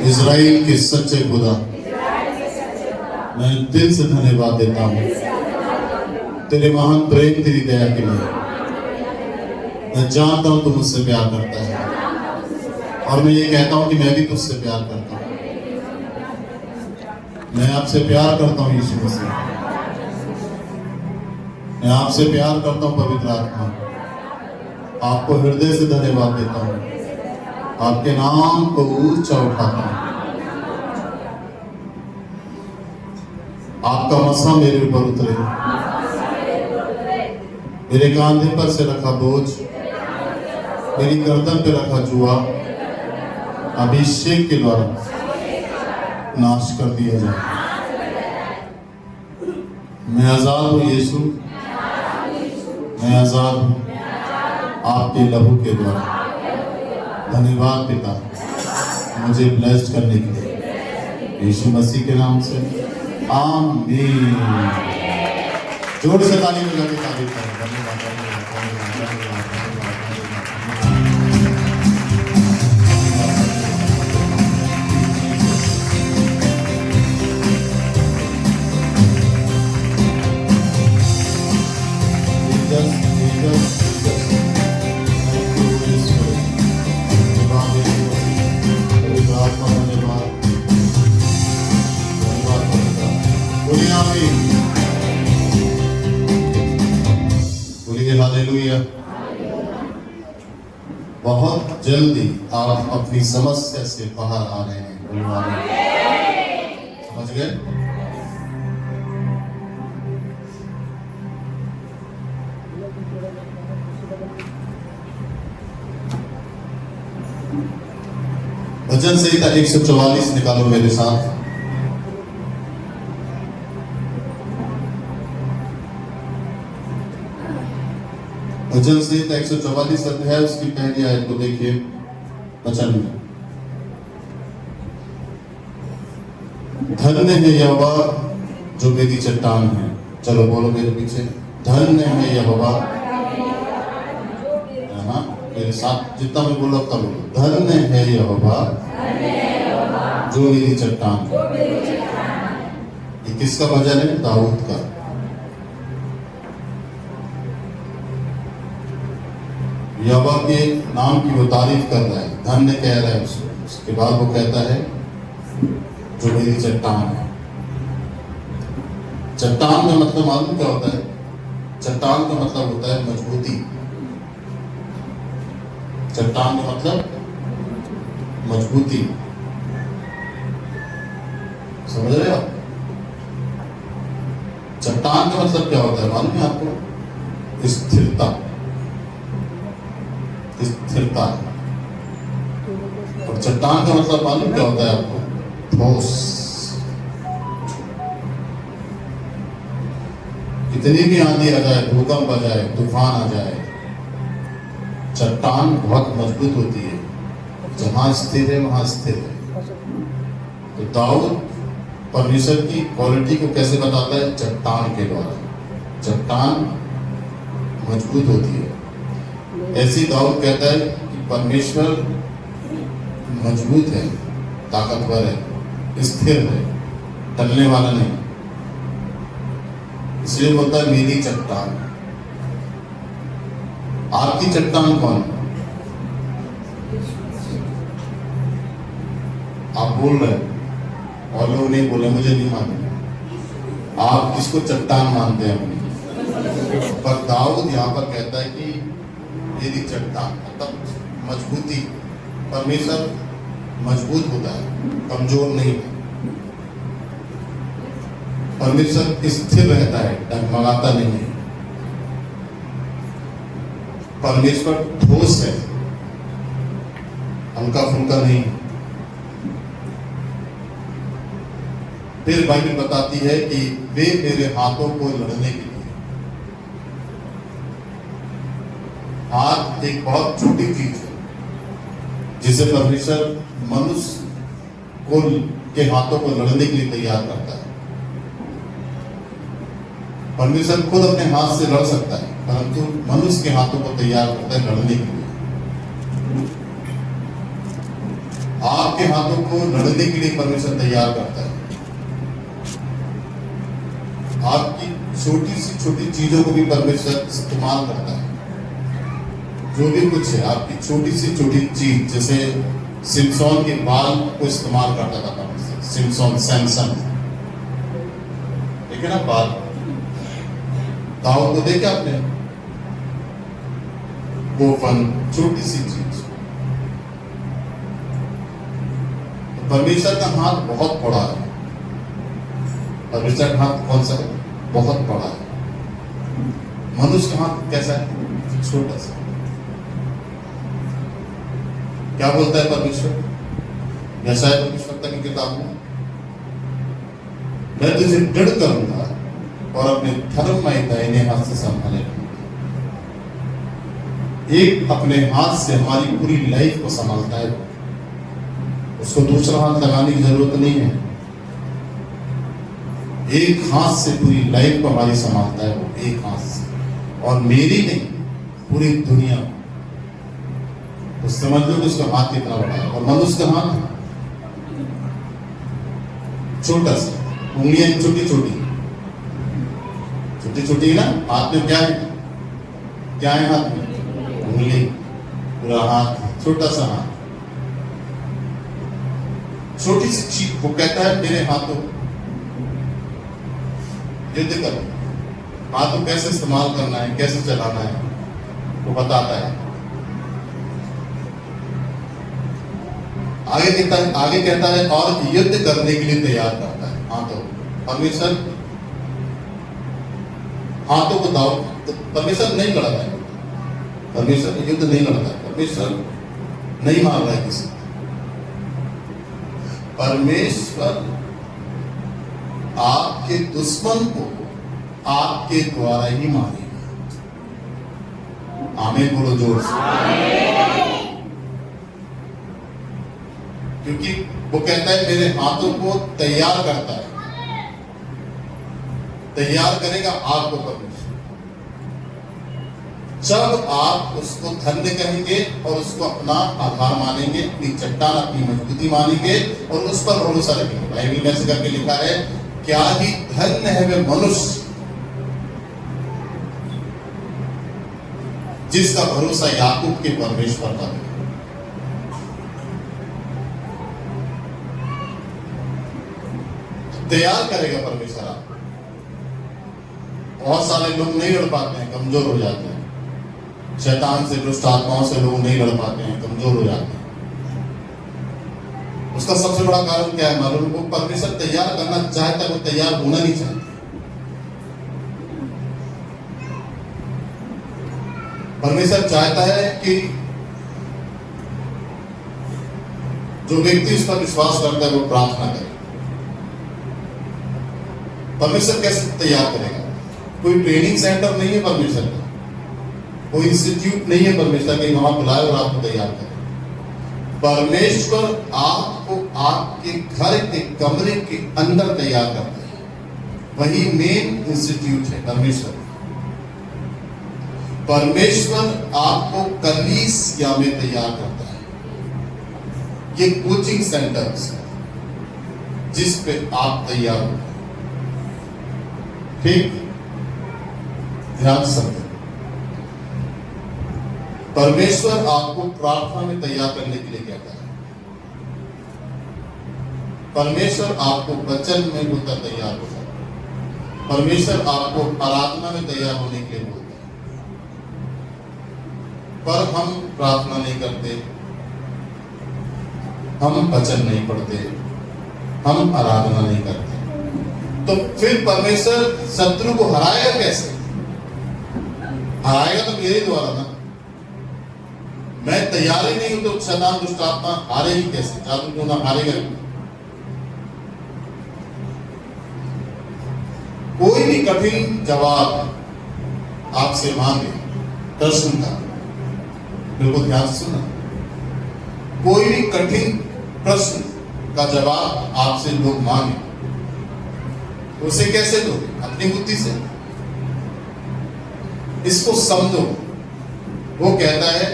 Israel के सच्चे खुदा, मैं दिल से धन्यवाद देता हूँ तेरे महान प्रेम, तेरी दया के लिए। मैं जानता हूँ तू मुझसे प्यार करता है और मैं ये कहता हूँ कि मैं भी तुझसे प्यार करता हूँ। मैं आपसे प्यार करता हूँ यीशु मसीह, मैं आपसे प्यार करता हूँ पवित्र आत्मा। आपको हृदय से धन्यवाद देता हूँ, आपके नाम को ऊंचा उठाता हूँ। आपका मसा मेरे ऊपर उतरे, मेरे कांधे पर से रखा बोझ, मेरी गर्दन पे रखा जुआ अभिषेक के द्वारा नाश कर दिया जाए। मैं आजाद हूँ यीशु, मैं आजाद हूँ आपके लहू के द्वारा। धन्यवाद पिता मुझे ब्लेस्ड करने के लिए, यीशु मसीह के नाम से आमीन। जोर से ताली बजा के तारीफ करें। धन्यवाद, धन्यवाद, धन्यवाद, धन्यवाद, धन्यवाद, हालेलुया। बहुत जल्दी आप अपनी समस्या से बाहर आ रहे हैं। समझ गए? भजन संहिता 144 निकालो मेरे साथ। भजन संहिता 144 अध्याय उसकी पहली आयत को देखिए। वचन में धन्य है यहोवा जो मेरी चट्टान है। चलो बोलो मेरे पीछे, धन्य है यहोवा। मेरे साथ जितना मैं बोला उतना बोलो, धन्य है यहोवा जो मेरी चट्टान। ये किसका भजन है? दाऊद का। यहोवा के नाम की वो तारीफ कर रहा है, धन्य कह रहा है उसको। उसके बाद वो कहता है जो मेरी चट्टान है। चट्टान का मतलब मालूम क्या होता है? चट्टान का मतलब होता है मजबूती। चट्टान का मतलब मजबूती। समझ रहे हो? चट्टान का मतलब क्या होता है मालूम है आपको? स्थिरता। स्थिरता। और चट्टान का मतलब मालूम क्या होता है आपको? ठोस। कितनी भी आंधी आ जाए, भूकंप आ जाए, तूफान आ जाए, चट्टान बहुत मजबूत होती है। जहां स्थिर है वहां स्थिर है। तो दाऊद परमेश्वर की क्वालिटी को कैसे बताता है? चट्टान के द्वारा। चट्टान मजबूत होती है। ऐसी दाऊद कहता है कि परमेश्वर मजबूत है, ताकतवर है, स्थिर है, टलने वाला नहीं। इसलिए बोलता है मेरी चट्टान। आपकी चट्टान कौन है? आप बोल रहे हैं और लोग नहीं बोले, मुझे नहीं मालूम आप किसको चट्टान मानते हैं अपनी। पर दाऊद यहाँ पर कहता है कि मेरी चट्टान, मतलब मजबूती। परमेश्वर मजबूत होता है, कमजोर नहीं। परमेश्वर स्थिर रहता है, डगमगाता नहीं है। परमेश्वर ठोस है, हल्का फुल्का नहीं। फिर बाइबल बताती है कि वे मेरे हाथों को लड़ने के लिए। हाथ एक बहुत छोटी चीज है जिसे परमेश्वर मनुष्य को के हाथों को लड़ने के लिए तैयार करता है। परमेश्वर खुद अपने हाथ से लड़ सकता है, परंतु मनुष्य के हाथों को तैयार करता है लड़ने के लिए। आपके हाथों को लड़ने के लिए परमेश्वर तैयार करता है। आपकी छोटी सी छोटी चीजों को भी परमेश्वर इस्तेमाल करता है। जो भी कुछ है, आपकी छोटी सी छोटी चीज, जैसे सिमसोन के बाल को इस्तेमाल करता था परमेश्वर। सिमसोन, सैमसन, ठीक है ना, बाल। दाऊद को देखा आपने, गोफन, छोटी सी चीज। परमेश्वर का हाथ बहुत बड़ा है। परमेश्वर का हाथ कौन सा है? बहुत बड़ा है। मनुष्य का हाथ कैसा है? छोटा सा। क्या बोलता है परमेश्वर? यशायाह भविष्यवक्ता की किताब में, मैं तुझे दृढ़ करूंगा और अपने धर्ममय दाहिने हाथ से संभाले रखूंगा। एक अपने हाथ से हमारी पूरी लाइफ को संभालता है, उसको दूसरा हाथ लगाने की जरूरत नहीं है। एक हाथ से पूरी लाइफ को हमारी संभालता है वो, एक हाथ से। और मेरी नहीं, पूरी दुनिया। तो समझ लो कि उसका हाथ कितना बड़ा है। और मनुष्य का हाथ छोटा सा, उंगलियां छोटी छोटी छोटी छोटी है ना। हाथ में क्या है? क्या है हाथ में? उंगली। पूरा हाथ छोटा सा हाथ, छोटी सी चीज। वो कहता है मेरे हाथों युद्ध करो। हाथों कैसे इस्तेमाल करना है, कैसे चलाना है, वो बताता है। आगे कहता है और युद्ध करने के लिए तैयार करता है हाथों। परमेश्वर हाथों को दाव, परमेश्वर नहीं लड़ता है। परमेश्वर युद्ध नहीं लड़ता है। परमेश्वर नहीं मार रहा है किसी। परमेश्वर आपके दुश्मन को आपके द्वारा ही मारेगा। आमीन बोलो जोर से। क्योंकि वो कहता है मेरे हाथों को तैयार करता है। तैयार करेगा आपको परमेश्वर। जब आप उसको धन्य कहेंगे और उसको अपना आधार मानेंगे, अपनी चट्टान, अपनी मजबूती मानेंगे और उस पर भरोसा रखेंगे। बाइबल में ऐसे करके लिखा है, क्या ही धन्य है वे मनुष्य जिसका भरोसा याकूब के परमेश्वर पर है। तैयार करेगा परमेश्वर आपको। बहुत सारे लोग नहीं लड़ पाते हैं, कमजोर हो जाते हैं। शैतान से, दुष्ट आत्माओं से लोग नहीं लड़ पाते हैं, कमजोर हो जाते हैं। उसका सबसे बड़ा कारण क्या है मालूम? वो परमेश्वर तैयार करना चाहता है, वो तैयार होना नहीं चाहता। परमेश्वर चाहता है कि जो व्यक्ति उस पर विश्वास करता है वो प्रार्थना करे। परमेश्वर कैसे तैयार करेगा? कोई ट्रेनिंग सेंटर नहीं है परमेश्वर का, कोई इंस्टीट्यूट नहीं है परमेश्वर के वहां बुलाए और आपको तैयार करे। परमेश्वर आपको आपके घर के कमरे के अंदर तैयार करता है। वही मेन इंस्टीट्यूट है परमेश्वर। परमेश्वर आपको कलीसिया में तैयार करता है। ये कोचिंग सेंटर जिस पे आप तैयार हो। ठीक, ध्यान से। परमेश्वर आपको प्रार्थना में तैयार करने के लिए कहता है। परमेश्वर आपको वचन में होकर तैयार होता है। परमेश्वर आपको आराधना में तैयार होने के लिए बोलता है। पर हम प्रार्थना नहीं करते, हम वचन नहीं पढ़ते, हम आराधना नहीं करते। तो फिर परमेश्वर शत्रु को हराएगा कैसे? हराएगा तो मेरे द्वारा ना। मैं तैयार ही नहीं हूं तो शैतान, दुष्ट आत्मा हारे ही कैसे? जादू टोना हारेगा। कोई भी कठिन जवाब आपसे मांगे प्रश्न का, बिल्कुल ध्यान से सुनना। कोई भी कठिन प्रश्न का जवाब आपसे लोग मांगे, उसे कैसे दो? अपनी बुद्धि से। इसको समझो। वो कहता है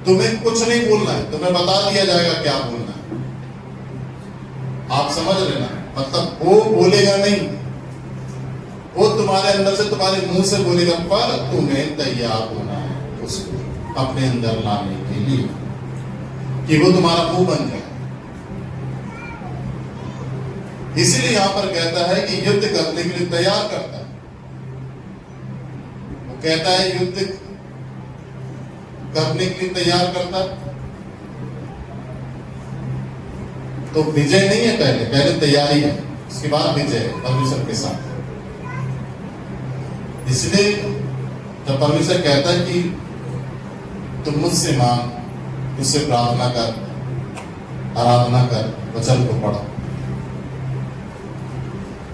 तुम्हें कुछ नहीं बोलना है, तुम्हें बता दिया जाएगा क्या बोलना है। आप समझ रहे ना? मतलब वो बोलेगा नहीं, वो तुम्हारे अंदर से, तुम्हारे मुंह से बोलेगा, पर तुम्हें तैयार होना है उसको अपने अंदर लाने के लिए कि वो तुम्हारा मुंह बन जाए। इसलिए यहां पर कहता है कि युद्ध करने के लिए तैयार करता है। वो कहता है युद्ध करने के लिए तैयार करता है। तो विजय नहीं है, पहले तैयारी है, उसके बाद विजय है परमेश्वर के साथ। इसलिए जब परमेश्वर कहता है कि तुम मुझसे मांग, मुझसे प्रार्थना कर, आराधना कर, वचन को पढ़ो,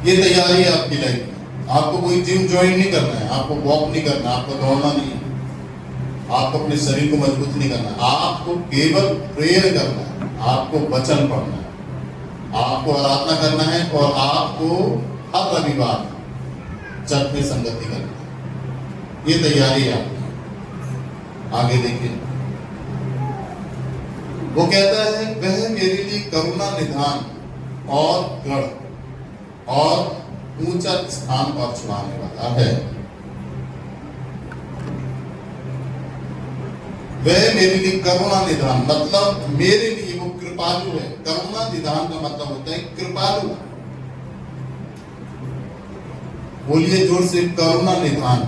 ये तैयारी है आपकी लाइफ में। आपको कोई जिम ज्वाइन नहीं करना है, आपको वॉक नहीं करना, आपको दौड़ना नहीं है, आपको अपने शरीर को मजबूत नहीं करना, आपको केवल प्रेयर करना है, आपको वचन पढ़ना है, आपको आराधना करना है, और आपको हर रविवार चर्च में संगति करना है। ये तैयारी है आपकी। आगे देखिए, वो कहता है वह मेरे लिए करुणा, निधान और गढ़ और ऊंचा स्थान पर छुड़ाने वाला है। वह मेरे लिए करुणा, निधान मतलब मेरे लिए वो कृपालु है। करुणा निधान का मतलब होता है कृपालु। बोलिए जोर से, करुणा निधान।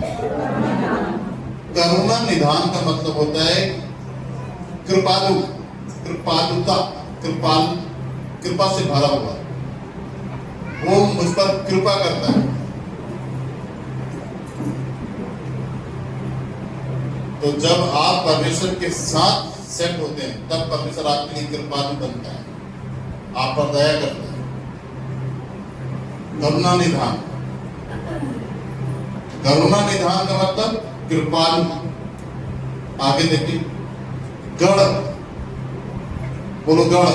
करुणा निधान का मतलब होता है कृपालु, कृपालुता, कृपा से भरा हुआ। वो मुझ पर कृपा करता है। तो जब आप परमेश्वर के साथ सेट होते हैं, तब परमेश्वर आपके लिए कृपालु बनता है, आप पर दया करता है। करुणा निधान, करुणा निधान का मतलब कृपालु। आगे देखिए, गढ़, बोलो गढ़,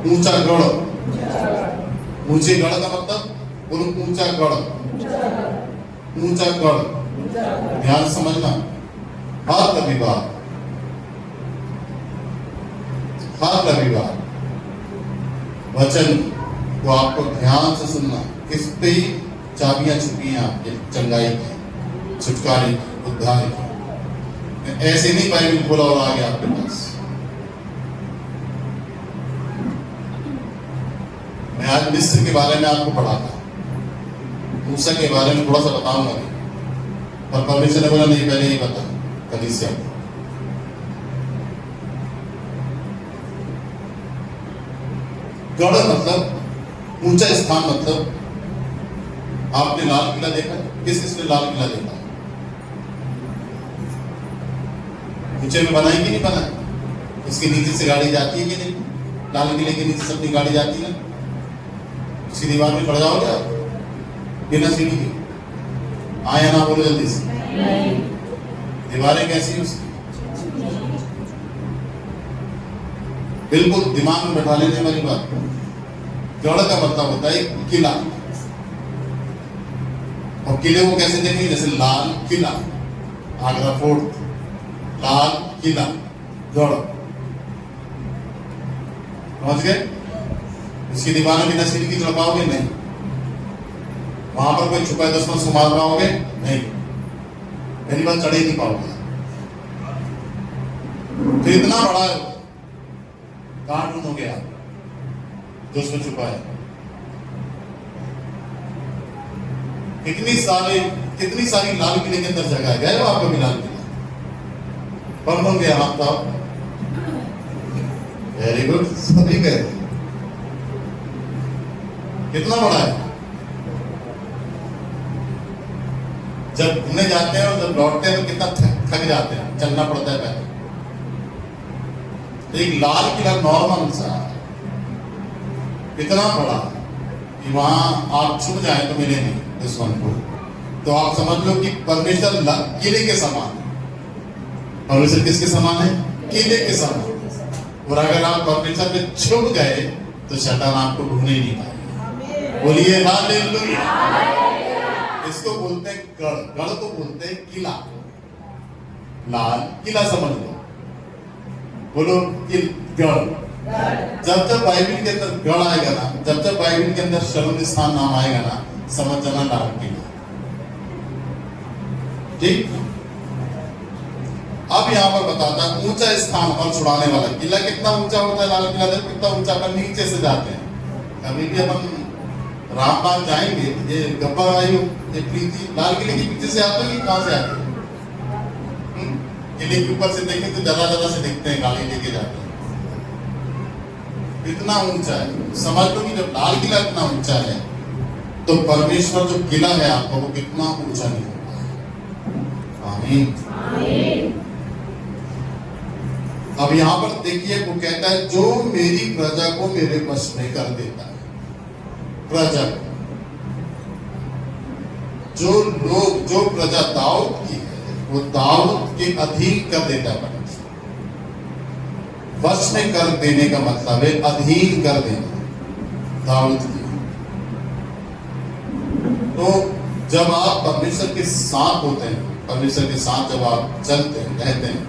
ऊंचा गढ़। ऊंचे गढ़ का मतलब बोलो ऊंचा गढ़, ऊंचा गढ़। ध्यान समझना, हर रविवार वचन को आपको ध्यान से सुनना। किस पे चाबियां छुपी हैं आपके चंगाई की, छुटकारे की, उद्धार की। ऐसे नहीं बाइबल खोला और आ गया आपके पास। मैं आज मिस्र के बारे में आपको पढ़ाता, मूसा के बारे में थोड़ा सा बताऊंगा, पर परमेश्वर ने बोला नहीं, पहले ही बता कलीसिया को। गढ़ मतलब ऊंचा स्थान, मतलब आपने लाल किला देखा? किसने लाल किला देखा? ऊंचे में बना है कि नहीं बना? उसके नीचे से गाड़ी जाती है कि नहीं? लाल किले के नीचे से अपनी गाड़ी जाती है? उसकी दीवार में चढ़ जाओगे आप बिना सीढ़ी के? आया ना बोलो जल्दी से। दीवारें कैसी है उसकी? बिल्कुल दिमाग में बैठा लेने वाली बात। गढ़ का मतलब होता है किला, और किले को कैसे देखेंगे? जैसे लाल किला, आगरा फोर्ट, लाल किला, गढ़। समझ गए? उसकी दीवारें बिना सीढ़ी की चढ़ पाओगे? नहीं। वहां पर कोई छुपा दुश्मन से मार पाओगे? नहीं। पहली बार चढ़ ही नहीं पाओगे। तो इतना बड़ा कहां ढूंढोगे आप जो उसमें छुपा है? कितनी सारी लाल किले के अंदर जगह है। गए हो आप कभी लाल किला? कौन कौन गया? आप तो वेरी गुड, सभी गए। कितना बड़ा है? जब घूमने जाते हैं और जब लौटते हैं तो कितना थक जाते हैं, चलना पड़ता है पहले। एक लाल किला नॉर्मल सा इतना बड़ा कि वहां आप छुप जाए तो मिले नहीं दुश्मन को। तो आप समझ लो कि परमेश्वर किले के समान है। परमेश्वर किसके समान है? किले के समान। और अगर आप परमेश्वर में छुप गए तो शैतान आपको ढूंढ ही नहीं पाएगा। बोलिए हालेलुया। इसको बोलते हैं गढ़। गढ़ को बोलते हैं किला। लाल किला समझ लो, बोलो गढ़। जब जब बाइबल के अंदर गढ़ आएगा ना, जब जब बाइबल के अंदर शरण स्थान नाम आएगा ना, समझ जाना लाल किला। ठीक। अब यहाँ पर बताता है ऊंचा स्थान और छुड़ाने वाला। किला कितना ऊंचा होता है? लाल किला कितना ऊंचा? अपन नीचे से जाते हैं। कभी भी अपन रामबाग जाएंगे, ये गब्बर आई, ये प्रीति लाल किले के पीछे से आते हैं कि कहां से आते हैं? किले के ऊपर से देखें तो ज्यादा से दिखते हैं, गाड़ी लेके जाते हैं। इतना ऊंचा है। समझ लो कि जब लाल किला इतना ऊंचा है तो परमेश्वर जो किला है आपका वो कितना ऊंचा नहीं होता है। आमीन। अब यहां पर देखिए वो कहता है जो मेरी प्रजा को मेरे वश में कर देता है। प्रजा, जो प्रजा दाऊद की है वो दाऊद के अधीन कर देता है। वश में कर देने का मतलब है अधीन कर देना दाऊद की। तो जब आप परमेश्वर के साथ होते हैं, परमेश्वर के साथ जब आप चलते हैं, रहते हैं,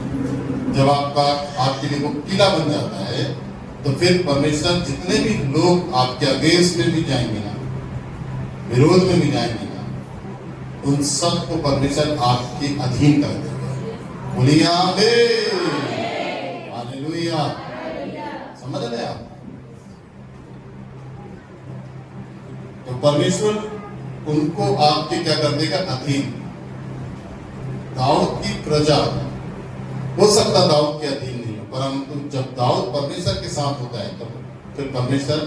जब आपके लिए वो किला बन जाता है, तो फिर परमेश्वर जितने भी लोग आपके अगेंस्ट में भी जाएंगे ना, विरोध में भी जाएंगे ना, उन सबको परमेश्वर आपके अधीन कर देगा। बोलिए आमीन। हालेलुया। समझ रहे आप? तो परमेश्वर उनको आपके क्या कर देगा? अधीन। दाऊद की प्रजा हो सकता दाऊद के अधीन नहीं हो, परंतु जब दाऊद परमेश्वर के साथ होता है तो फिर परमेश्वर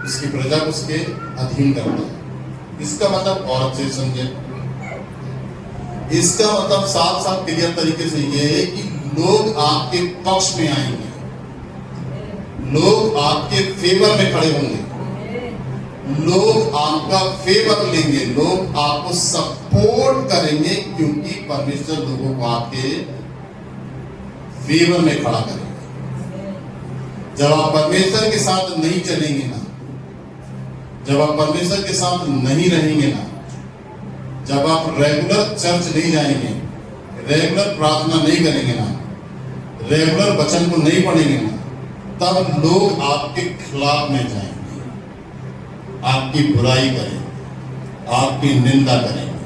उसकी प्रजा को उसके अधीन करता है। इसका मतलब और अच्छे समझे, इसका मतलब साफ साफ क्लियर तरीके से ये है कि लोग आपके पक्ष में आएंगे, लोग आपके फेवर में खड़े होंगे, लोग आपका फेवर लेंगे, लोग आपको सपोर्ट करेंगे, क्योंकि परमेश्वर लोगों को आपके फेवर में खड़ा करेंगे। जब आप परमेश्वर के साथ नहीं चलेंगे ना, जब आप परमेश्वर के साथ नहीं रहेंगे ना, जब आप रेगुलर चर्च नहीं जाएंगे, रेगुलर प्रार्थना नहीं करेंगे ना, रेगुलर वचन को नहीं पढ़ेंगे ना, तब लोग आपके खिलाफ में जाएंगे, आपकी बुराई करेंगे, आपकी निंदा करेंगे,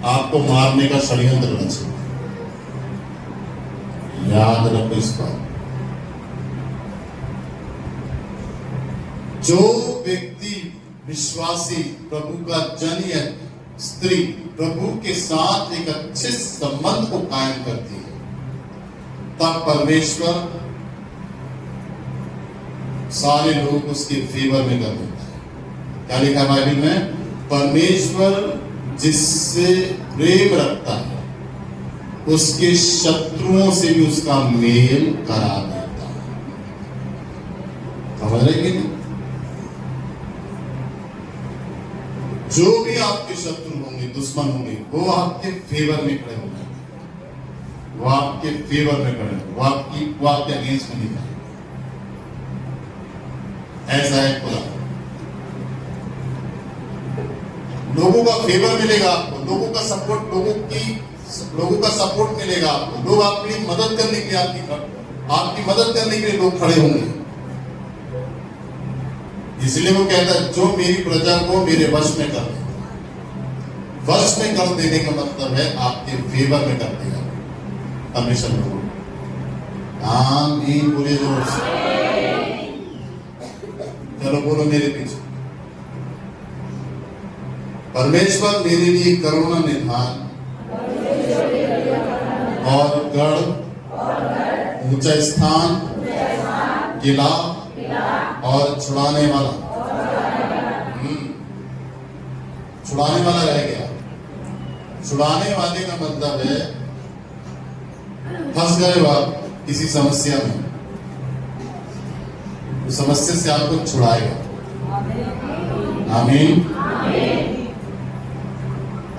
आपको मारने का षड्यंत्र रचेंगे। याद रखो इस बात। जो व्यक्ति विश्वासी प्रभु का जन या स्त्री प्रभु के साथ एक अच्छे संबंध को कायम करती है, तब परमेश्वर सारे लोग उसके फेवर में कर देता है। क्या लिखा है बाइबल में? परमेश्वर जिससे प्रेम रखता है उसके शत्रुओं से भी उसका मेल करा देता है। समझ रहे कि नहीं? जो भी आपके शत्रु होंगे, दुश्मन होंगे, वो आपके फेवर में खड़े हो जाएंगे, वो आपके फेवर में खड़े होंगे, वो आपके अगेंस्ट में नहीं जाएंगे। ऐसा है खुदा। लोगों का फेवर मिलेगा आपको, लोगों का सपोर्ट, लोगों का सपोर्ट मिलेगा आपको, लोग आपके लिए मदद करने के लिए आपकी मदद करने के लिए लोग खड़े होंगे। इसलिए वो कहता है जो मेरी प्रजा को मेरे वश में कर दे। वश में कर देने का मतलब है आपके फेवर में कर देगा परमेश्वर को। आमीन बोलिए जोर से। चलो बोलो मेरे पीछे। परमेश्वर मेरे लिए करुणा निधान और गढ़, ऊंचा स्थान, किला और छुड़ाने वाला। छुड़ाने वाला रह गया। छुड़ाने वाले का मतलब है फंस गए हो आप किसी समस्या में, तो समस्या से आपको छुड़ाएगा। आमीन।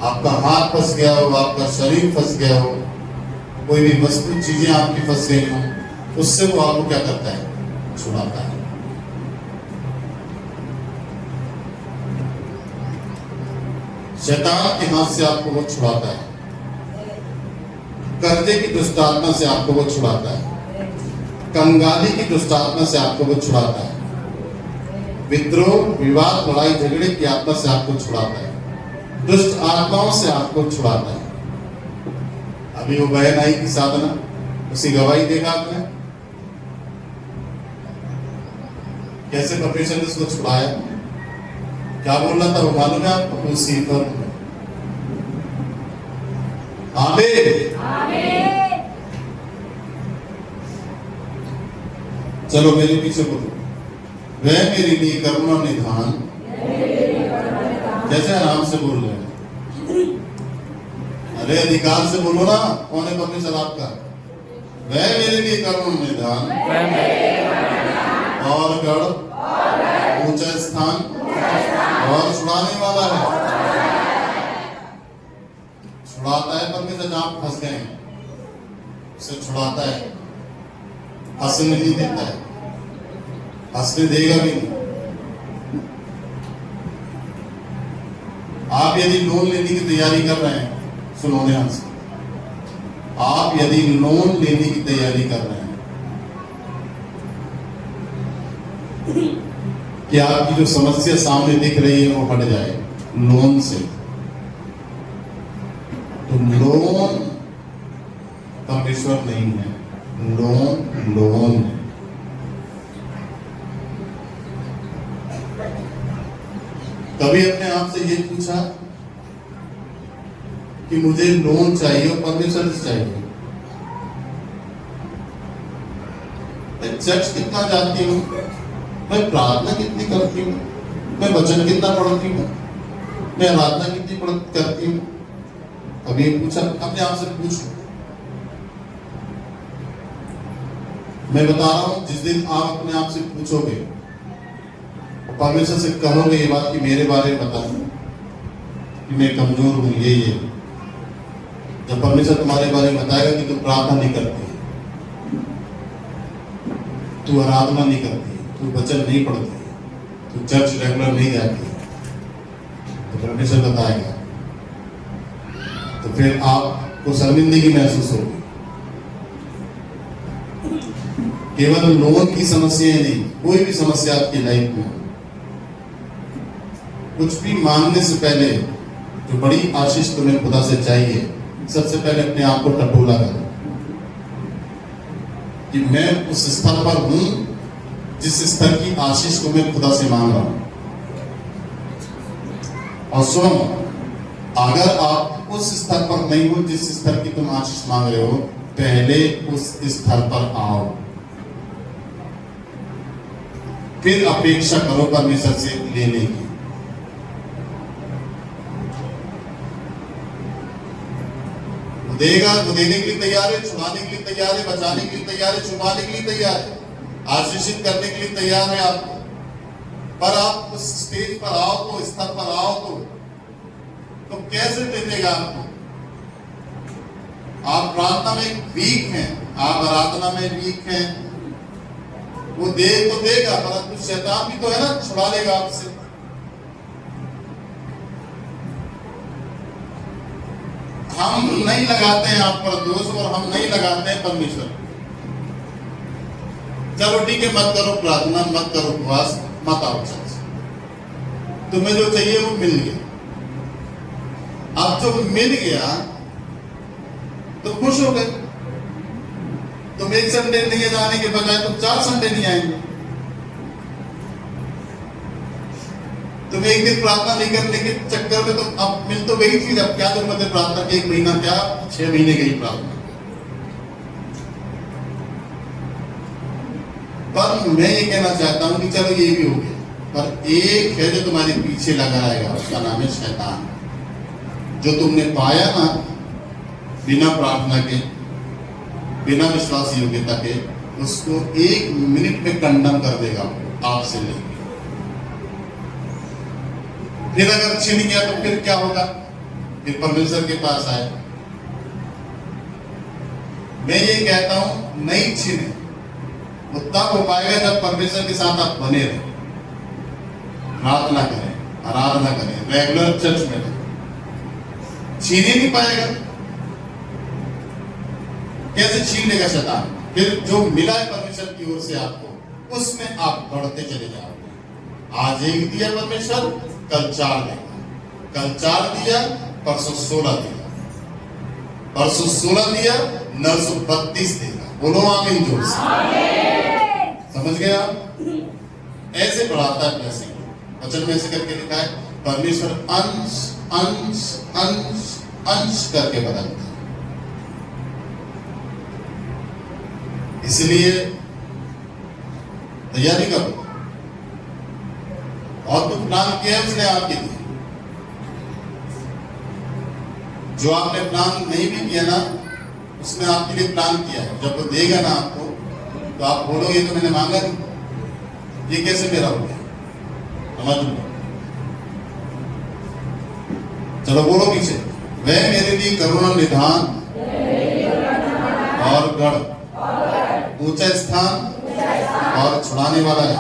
आपका हाथ फंस गया हो, आपका शरीर फंस गया हो, कोई भी वस्तु चीजें आपकी फंस गई हो, उससे वो आपको क्या करता है? छुड़ाता है। शैतान के हाथ से आपको वो छुड़ाता है, कर्जे की दुष्ट आत्मा से आपको वो छुड़ाता है, कंगाली की दुष्ट आत्मा से आपको वो छुड़ाता है, विद्रोह, विवाद, लड़ाई झगड़े की आत्मा से आपको छुड़ाता है, दुष्ट आत्माओं से आपको छुड़ाता है। अभी वो बहन आई की साधना, उसी गवाही देखा आपने कैसे परमेश्वर ने उसको छुड़ाया। क्या बोल रहा था वो मालूम है आपको? उसी पर आमीन। चलो मेरे पीछे बोलो, वह मेरे लिए करुणा निधान। कैसे आराम से बोल रहे हैं? अरे अधिकार से बोलो ना, कौन है परमेश्वर आपका? वह मेरे लिए करुणा निधान और गढ़, ऊंचा स्थान और छुड़ाने वाला है। छुड़ाता है परमेश्वर, जहां आप फंस गए हैं उसे छुड़ाता है, हंसने नहीं देता है, हंसने देगा भी नहीं। आप यदि लोन लेने की तैयारी कर रहे हैं, सुनो ध्यान से, आप यदि लोन लेने की तैयारी कर रहे हैं कि आपकी जो समस्या सामने दिख रही है वो हट जाए लोन से, तो लोन परमेश्वर नहीं है, लोन है। कभी अपने आप से ये पूछा कि मुझे लोन चाहिए और परमेश्वर से चाहिए? मैं चर्च कितना जाती हूँ, मैं प्रार्थना कितनी करती हूँ, मैं वचन कितना पढ़ती हूँ, मैं आराधना कितनी करती हूँ? कभी पूछा? अपने आप से पूछो। मैं बता रहा हूं, जिस दिन आप अपने आप से पूछोगे, परमेश्वर से कहोगे ये बात कि मेरे बारे में बता कि मैं कमजोर हूं, ये जब परमेश्वर तुम्हारे बारे में बताएगा कि तुम प्रार्थना नहीं करती, तू आराधना नहीं करती, तू वचन नहीं पढ़ती, तू चर्च रेगुलर नहीं जाती, तो परमेश्वर बताएगा, तो फिर आपको शर्मिंदगी महसूस होगी। केवल लोन की समस्या ही नहीं, कोई भी समस्या आपकी लाइफ में, कुछ भी मांगने से पहले जो बड़ी आशीष तुम्हें खुदा से चाहिए, सबसे पहले अपने आप को टटोला करो कि मैं उस स्तर पर हूं जिस स्तर की आशीष को मैं खुदा से मांग रहा हूं। और सुनो, अगर आप उस स्तर पर नहीं हो जिस स्तर की तुम आशीष मांग रहे हो, पहले उस स्तर पर आओ, फिर अपेक्षा करो परमेश्वर से लेने की। वो देगा, वो देने के लिए तैयार है, छुड़ाने के लिए तैयार है, बचाने के लिए तैयार है, छुपाने के लिए तैयार है, आशीषित करने के लिए तैयार है आपको। पर आप उस स्टेज पर आओ, तो स्तर पर आओ, तो कैसे दे देगा आपको? आप प्रार्थना में वीक हैं, आप आराधना में वीक हैं, वो दे तो देगा, परंतु शैतान भी तो है ना, छुड़ा लेगा आपसे। हम नहीं लगाते हैं आप पर दोष, और हम नहीं लगाते हैं परमेश्वर। चलो ठीक है, मत करो प्रार्थना, मत करो उपवास, मत आओ चर्च, तुम्हें जो चाहिए वो मिल गया। अब जो मिल गया तो खुश हो गए, तुम एक संडे नहीं जाने के बजाय तुम 4 संडे नहीं आएंगे। तुम एक दिन प्रार्थना नहीं करने के चक्कर में तुम अब मिल तो गई चीज, अब क्या जरूरत है प्रार्थना की? 1 महीना क्या, 6 महीने गई प्रार्थना। पर मैं ये कहना चाहता हूं कि चलो ये भी हो गया, पर एक है जो तुम्हारे पीछे लगा रहेगा, उसका नाम है शैतान। जो तुमने पाया ना बिना प्रार्थना के, बिना विश्वास योग्यता के, उसको 1 मिनट में कंडम कर देगा आपसे लेके। फिर अगर छिन गया तो फिर क्या होगा? फिर परमेश्वर के पास आए। मैं ये कहता हूं, नहीं छिने, वो तब हो पाएगा जब परमेश्वर के साथ आप बने रहे, प्रार्थना करें, आराधना करें, रेगुलर चर्च में रहें। छीन ही नहीं पाएगा। कैसे छीन लेगा शैतान? फिर जो मिला है परमेश्वर की ओर से आपको, उसमें आप बढ़ते चले जाओगे। आज 1 दिया परमेश्वर, कल 4 देगा, कल 4 दिया, परसों 16 दिया, परसों 16 दिया, 932 देगा। बोलो आमीन जोर से। समझ गए आप? ऐसे बढ़ाता है ब्लेसिंग। वचन में ऐसे करके लिखा है, परमेश्वर अंश अंश अंश अंश करके बदलता है। इसलिए तैयारी करो, और कुछ प्लान किया है उसने आपके लिए। जो आपने प्लान नहीं भी किया ना, उसने आपके लिए प्लान किया है। जब वो देगा ना आपको, तो आप बोलोगे तो मैंने मांगा नहीं, ये कैसे मेरा हो गया? समझ लो। चलो बोलो पीछे, वह मेरे लिए करुणा निधान और गढ़, ऊंचा स्थान और छुड़ाने वाला है।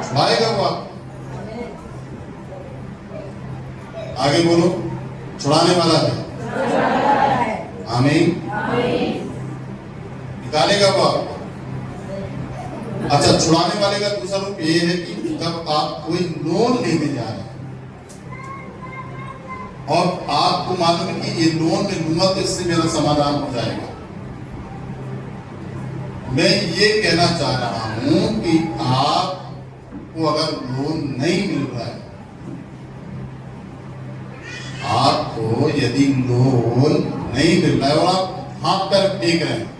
छुड़ाएगा वो आप। आगे बोलो, छुड़ाने वाला है। आमीन। निकालेगा वो आपको। अच्छा, छुड़ाने वाले का दूसरा रूप ये है कि जब आप कोई लोन लेने जा रहे हैं और आपको मालूम है कि ये लोन में लूंगा तो इससे मेरा समाधान हो जाएगा। मैं ये कहना चाह रहा हूं कि आपको अगर लोन नहीं मिल रहा है, आपको यदि लोन नहीं मिल रहा है और आप हाथ पैर टेक रहे हैं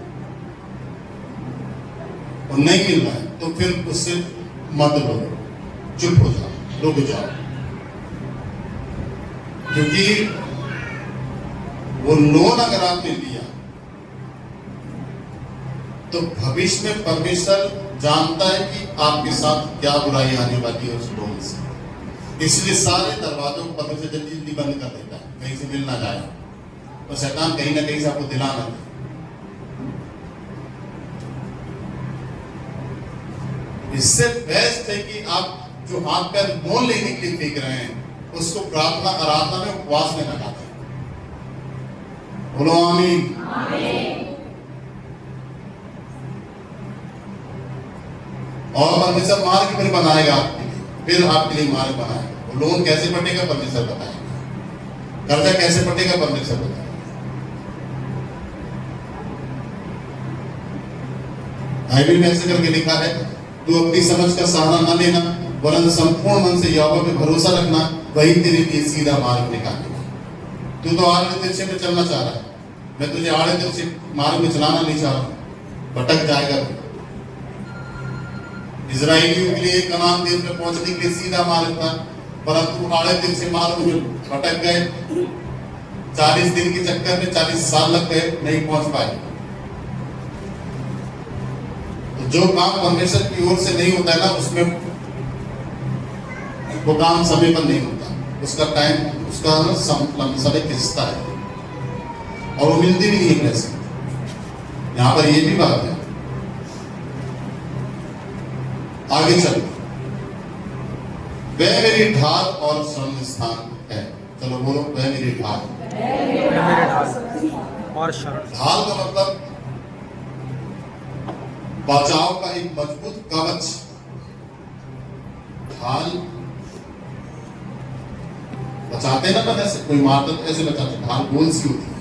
और नहीं मिल रहा है, तो फिर उससे मत लो, चुप हो जाओ, रुक जाओ। क्योंकि वो लोन अगर आपने लिया तो भविष्य में परमेश्वर जानता है कि आपके साथ क्या बुराई आने वाली है उस लोन से। इसलिए सारे दरवाजों को परमेश्वर जल्दी जल्दी बंद कर देता है, कहीं से मिल ना जाए, और शैतान कहीं ना कहीं से आपको दिलाना है। इससे बेस्ट है कि आप जो हाथ पैर लोन लेने के लिए फेंक रहे हैं, उसको प्रार्थना आराधना में उपवास में लगा दें। बोलो आमीन। और परमेश्वर मार्ग फिर बनाएगा आपके लिए, फिर आपके लिए मार्ग बनाएगा। वो लोन कैसे पटेगा परमेश्वर बताएगा, कर्जा कैसे पटेगा परमेश्वर बताएगा। बाइबल में ऐसे करके लिखा है, तू अपनी समझ का सहारा न लेना, वरन संपूर्ण मन से यहोवा पे भरोसा रखना, वही तेरे लिए सीधा मार्ग निकालेगा। तू तो आड़े तिरछे में चलना चाह रहा है, मैं तुझे आड़े तिरछे मार्ग में चलाना नहीं चाह रहा, भटक जाएगा। इजराइलियों के लिए कनान देश में पहुंचने के लिए सीधा मार्ग था, परंतु आड़े तिरछे मार्ग में भटक गए। 40 दिन के चक्कर में 40 साल लग गए, नहीं पहुंच पाए। जो काम परमेश्वर की ओर से नहीं होता है ना, उसमें वो काम समय पर नहीं होता, उसका टाइम, उसका समय खिंचता है और वो मिलती भी नहीं है पैसे। यहां पर ये भी बात है। आगे चलो, वह मेरी ढाल और शरण स्थान है। चलो बोलो, वह मेरी ढाल और शरण। ढाल का मतलब बचाव का एक मजबूत कवच। ढाल बचाते ना, पर ऐसे कोई मारता तो ऐसे बचाते। ढाल गोल सी होती है,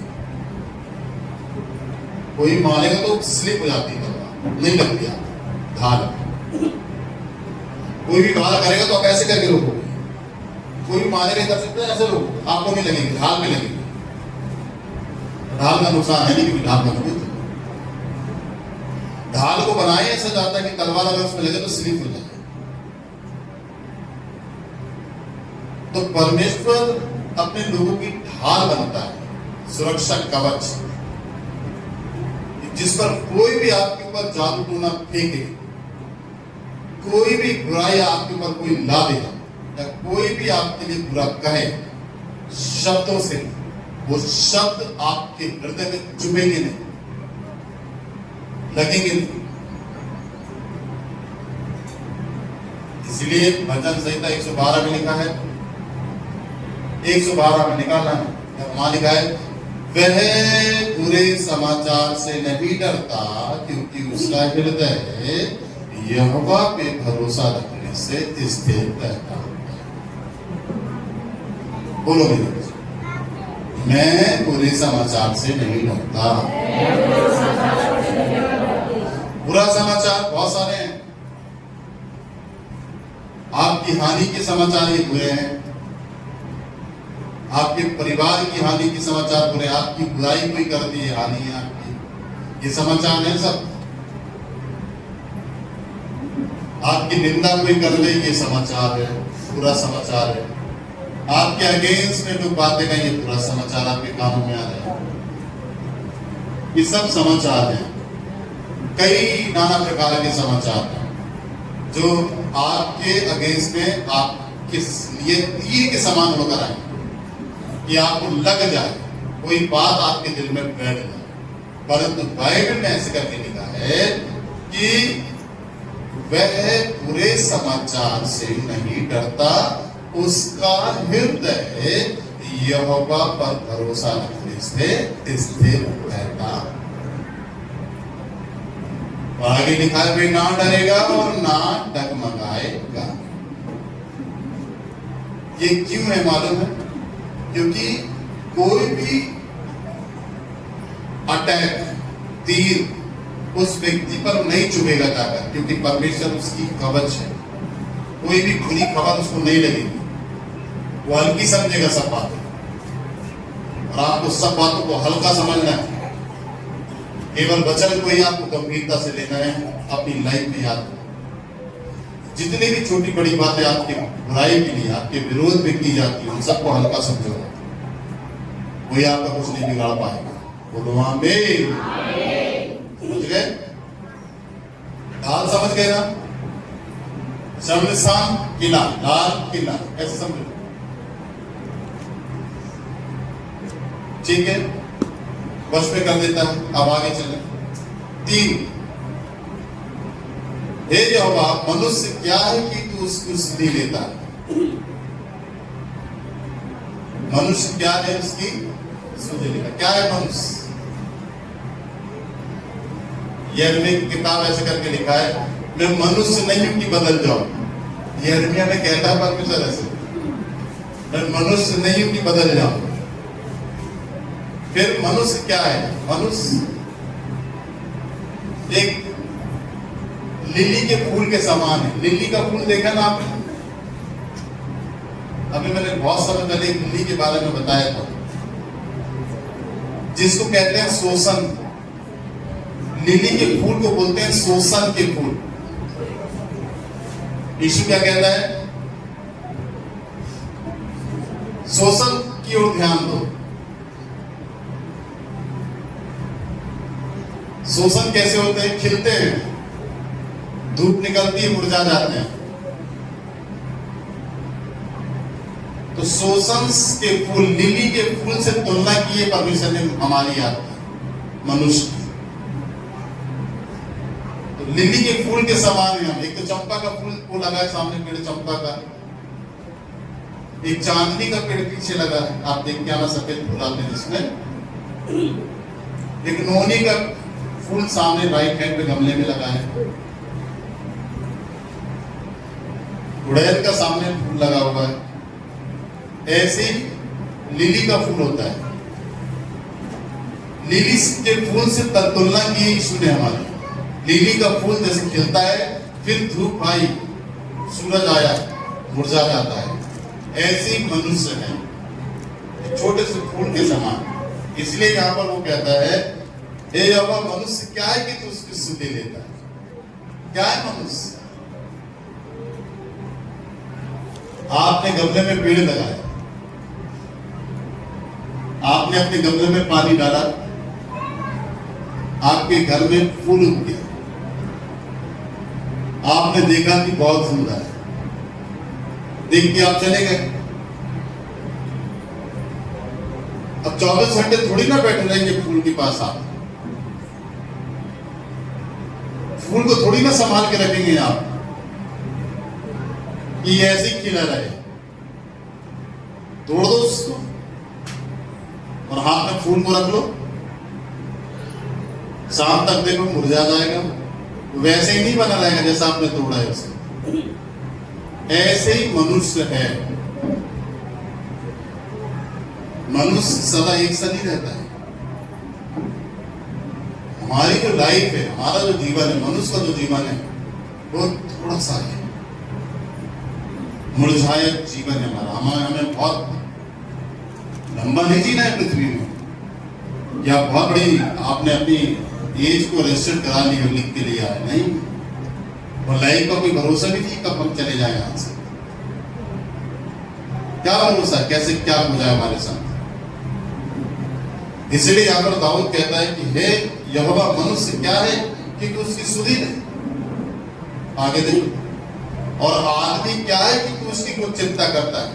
कोई मारेगा तो स्लिप हो जाती है, नहीं लगती है ढाल। कोई भी वार करेगा तो आप ऐसे करके रोकोगे, कोई भी मारेगा कर सकते हैं, ऐसे रोको, आपको नहीं लगेगी, ढाल में लगेगी। ढाल का नुकसान है नहीं, क्योंकि ढाल मजबूत है। ढाल को बनाए ऐसा जाता है कि तलवार अगर उसमें लगे तो स्लिप हो जाए। तो परमेश्वर अपने लोगों की ढाल बनता है, सुरक्षा कवच, जिस पर कोई भी आपके ऊपर जादू टोना फेंके, कोई भी बुराई आपके ऊपर कोई ला दे, या कोई भी आपके लिए बुरा कहे शब्दों से, वो शब्द आपके हृदय में चुभेंगे नहीं, लगेंगे नहीं। इसलिए भजन संहिता 112 में लिखा है, 112 में निकालना है, वहां लिखा है, वह बुरे समाचार से नहीं डरता, क्योंकि उसका हृदय यहोवा पे भरोसा रखने से स्थिर रहता है। बोलो मेरे, मैं बुरे समाचार से नहीं डरता। बुरा समाचार बहुत सारे हैं। आपकी हानि के समाचार ये बुरे हैं, आपके परिवार की हानि के समाचार बुरे, आपकी बुराई कोई कर दी है, हानि है आपकी, ये समाचार है सब। आपकी निंदा कोई कर ले, ये समाचार है, बुरा समाचार है। आपके अगेंस्ट में लोग बातें कहें, ये बुरा समाचार आपके कानों में आ रहा है। ये सब समाचार हैं, कई नाना प्रकार के समाचार हैं जो आपके अगेंस्ट में आपके लिए तीर के समान होकर आए, कि आपको लग जाए, कोई बात आपके दिल में बैठ जाए। परंतु बाइबल में ऐसे करके लिखा है कि वह बुरे समाचार से नहीं डरता, उसका हृदय यहोवा पर भरोसा रखने से स्थिर रहता। और आगे लिखा है, वे ना डरेगा और ना डगमगाएगा। ये क्यों है मालूम है? क्योंकि कोई भी अटैक, तीर उस व्यक्ति पर नहीं चुभेगा जाकर, क्योंकि परमेश्वर उसकी कवच है। कोई भी खुली खबर उसको नहीं लगेगी, वो हल्की समझेगा सब बातें, और आपको सब बातों को हल्का समझना है। केवल वचन को ही आपको गंभीरता से लेना है, अपनी लाइफ में याद रखना। जितनी भी छोटी बड़ी बातें आपके बुराई के लिए, आपके विरोध में की जाती है, उन सबको हल्का समझो, कोई आपका कुछ नहीं बिगाड़ पाएगा। बोलो आमीन। समझ गए? लाल समझ गए ना? शमशान किला, लाल किला, ऐसे समझो, ठीक है? बस पे कर देता है। अब आगे चले। 3, हे यहोवा, मनुष्य क्या है कि तू उसकी सुधि लेता है? मनुष्य क्या है, उसकी सुधि लेता? क्या है मनुष्य? यिर्मयाह की किताब ऐसे करके लिखा है, मैं मनुष्य नहीं हूं कि बदल जाऊं। यिर्मयाह में कहता है परमेश्वर ऐसे, मैं मनुष्य नहीं हूं कि बदल जाऊं। फिर मनुष्य क्या है? मनुष्य एक लिली के फूल के समान है। लिली का फूल देखा ना आपने? अभी मैंने बहुत समय पहले एक लिली के बारे में बताया था, जिसको कहते हैं शोषण। लिली के फूल को बोलते हैं शोषण के फूल। यीशु क्या कहता है? शोषण की ओर ध्यान दो। शोषण कैसे होते हैं? खिलते हैं, धूप निकलती है, मुरझा जाते हैं। तो शोषण के फूल, लिली के फूल से तुलना की है परमेश्वर ने हमारी याद मनुष्य की। तो लिली के फूल के समान है हम। एक तो चंपा का फूल लगा है सामने, पेड़ चंपा का। एक चांदनी का पेड़ पीछे लगा है, आप देख के आना, सफेद फूल आते हैं जिसमें। एक नोनी का फूल सामने राइट हैंड पे गमले में लगा है। गुड़ैल का सामने फूल लगा हुआ है। ऐसे लिली का फूल होता है। लिली के फूल से तुलना की यीशु ने हमारी। लिली का फूल जैसे खिलता है, फिर धूप आई, सूरज आया, मुरझा जाता है, ऐसे ही मनुष्य है, छोटे से फूल के समान। इसलिए यहाँ पर वो कहता है, हे यहोवा, मनुष्य क्या है कि तू उसकी सुधि लेता है? क्या है मनुष्य? आपने गमले में पेड़ लगाए, आपने अपने गमले में पानी डाला, आपके घर में फूल उग गया, आपने देखा कि बहुत सुंदर है, देख के आप चले गए। अब 24 घंटे थोड़ी ना बैठे रहेंगे फूल के पास। आप फूल को थोड़ी ना संभाल के रखेंगे आप कि ऐसे ही खिला रहे। तोड़ दो उसको, और हाथ में फूल को रख लो, शाम तक देखो मुरझा जाएगा, वैसे ही नहीं बना रहेगा जैसा आपने तोड़ा है उसे। ऐसे ही मनुष्य है, मनुष्य सदा एक सा नहीं रहता है। हमारी जो लाइफ है, हमारा जो जीवन है, मनुष्य का जो जीवन है वो थोड़ा सा है, मुरझाया जीवन है हमारा। हमें बहुत लंबा नहीं जीना है पृथ्वी में, या बहुत बड़ी आपने अपनी एज को रजिस्टर करा ली और लिख के लिया है, नहीं। और लाइफ का कोई भरोसा भी नहीं कब हम चले जाए यहां से, क्या भरोसा, कैसे क्या हो जाए हमारे साथ। इसलिए यहां पर दाऊद कहता है कि हे यहोवा, मनुष्य क्या है कि तू उसकी सुधि है, आगे देखो, और आदमी क्या है कि तू उसकी कुछ चिंता करता है,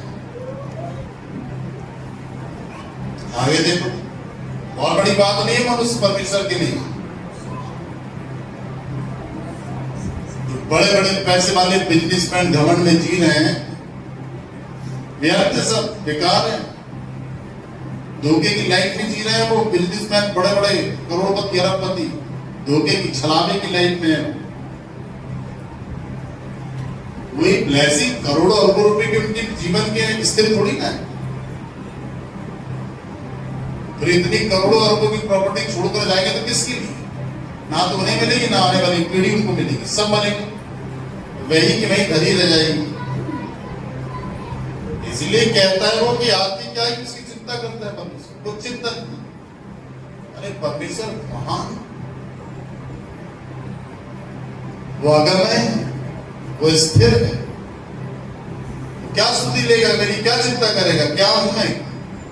आगे देखो। और बड़ी बात नहीं है मनुष्य परमेश्वर के लिए। बड़े बड़े पैसे वाले बिजनेसमैन घमंड में जी रहे हैं, व्यर्थ सब बेकार है, धोखे की लाइफ में जी रहे हैं वो बिजनेसमैन, बड़े बड़े करोड़पति अरबपति, धोखे की छलावे की लाइफ में है। वही ब्लेसिंग करोड़ों अरबों रुपए के उनके जीवन के स्थिर थोड़ी ना है। फिर इतनी करोड़ों अरबों की प्रॉपर्टी छोड़कर जाएंगे तो किसके लिए? ना तो उन्हें मिलेगी, ना आने वाली पीढ़ी उनको मिलेगी, सब बनेगी वही की वही धरी रह जाएगी। इसलिए कहता है वो कि आदमी क्या है, किसकी चिंता करता है, परमेश्वर कुछ चिंता नहीं। अरे परमेश्वर महान, वो अगर है, वो स्थिर है, क्या स्तुति लेगा मेरी, क्या चिंता करेगा, क्या हूं मैं,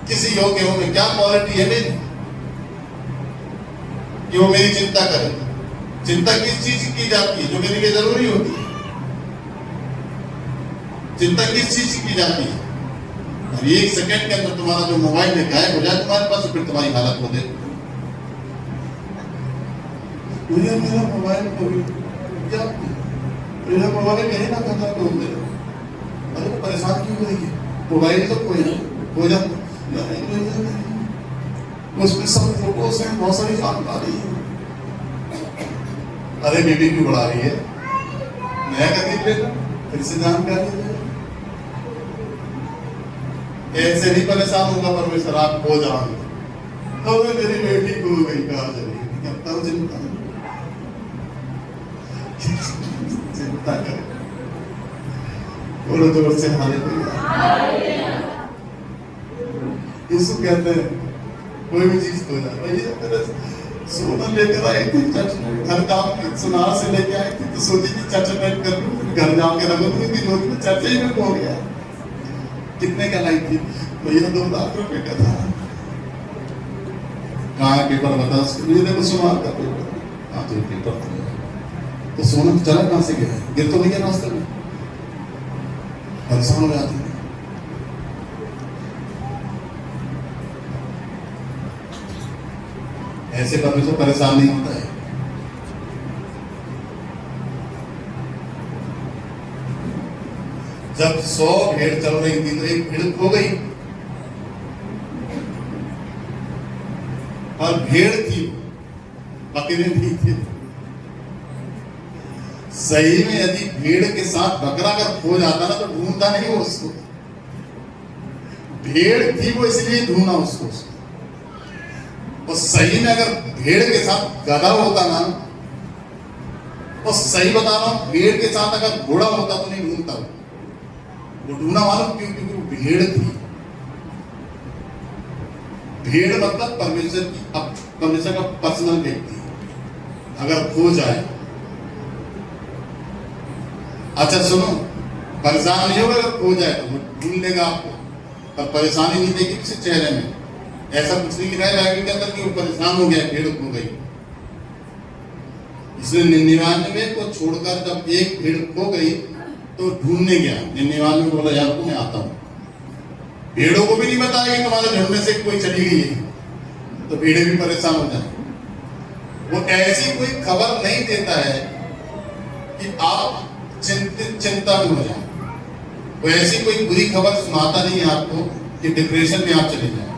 किसी योग्य हूं मैं, क्या क्वालिटी है मेरी कि वो मेरी चिंता करे। चिंता किस चीज की जाती है, जो मेरे लिए जरूरी होती है। चिंता किस चीज की जाती है? और एक सेकंड के अंदर तुम्हारा जो मोबाइल में गायब हो जाए तुम्हारे पास, फिर तुम्हारी हालत हो जाए, मेरा मोबाइल क्या, मेरा मोबाइल कहीं ना कहीं तो होते, अरे परेशान क्यों करेंगे, मोबाइल तो कोई हो जाता, उसमें सब फोटोज हैं, बहुत सारी जानकारी है। अरे बीबी क्यों बढ़ा रही है, नया कर लेगा, फिर से जानकारी दे। ऐसे नहीं परेशान होगा परमेश्वर, आप हो जाओगे, अब मेरी बेटी को गई, कहा चलेगी, अब तब चिंता करे, बोलो जोर से हालेलुया। यीशु कहते हैं कोई भी चीज हो जाए, सोना लेकर आई थी चर्च में, घर काम सुनार से लेके आई थी, तो सोची कि चर्च में कर लूं, घर जाके रख लूंगी, तीन रोज में चर्च ही में हो गया। कितने का लाई थी भैया? 2 लाख रुपए का था। कहाँ है पेपर, बता मुझे, देखो सुनार का पेपर, हाँ तो पेपर तो सोना चला कहाँ से गया, गिर तो नहीं गया रास्ते में, परेशान हो जाती है। ऐसे परमेश्वर परेशान नहीं होता है। जब 100 भेड़ चल रही थी तो एक भेड़ खो गई, और भेड़ थी, बकरी नहीं थी। सही में यदि भेड़ के साथ बकरा अगर खो जाता ना तो ढूंढता नहीं वो उसको, भेड़ थी वो इसलिए ढूंढा उसको। और सही में अगर भेड़ के साथ गधा होता ना, और सही बता रहा हूं, भेड़ के साथ अगर घोड़ा होता तो नहीं ढूंढता वो ढूंढा, मालूम क्यों? क्योंकि वो भेड़ थी। भेड़ मतलब परमेश्वर की, अब परमेश्वर का पर्सनल व्यक्ति अगर खो जाए। अच्छा सुनो, परेशान नहीं होगा अगर खो जाए तो वो ढूंढ लेगा आपको, पर परेशानी नहीं देगी किसी चेहरे में। ऐसा कुछ नहीं लिखा है बाइबल के अंदर कि वो परेशान हो गया, भेड़ खो गई। इसलिए 99 को छोड़कर जब एक भेड़ खो गई तो ढूंढने गया। 99 को बोला यार तो मैं आता हूं। भेड़ों को भी नहीं बताया कि तुम्हारे झुंड में से कोई चली गई है, तो भेड़ें भी परेशान हो जाए। वो ऐसी कोई खबर नहीं देता है कि आप चिंता में हो जाए। वो ऐसी कोई बुरी खबर सुनाता नहीं है आपको कि डिप्रेशन में आप चले जाए।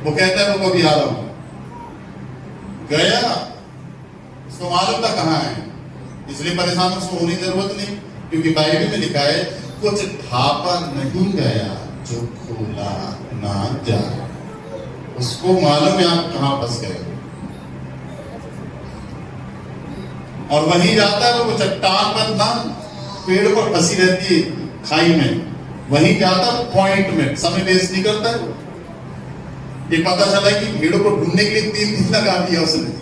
वो कहता है वो कभी आ रहा हूं, गया, उसको मालूम था कहाँ है, इसलिए परेशान उसको होने की जरूरत नहीं, क्योंकि बाइबल में लिखा है कुछ ढापा नहीं गया जो खोला ना जाए। उसको मालूम है आप कहां फंस गए, और वहीं जाता है वो चट्टान पर ना पेड़ पर फंसी रहती है खाई में, वहीं जाता है पॉइंट में, समय वेस्ट नहीं करता है। ये पता चला कि भेड़ों को ढूंढने के लिए 3 दिन लगा दिया उसने,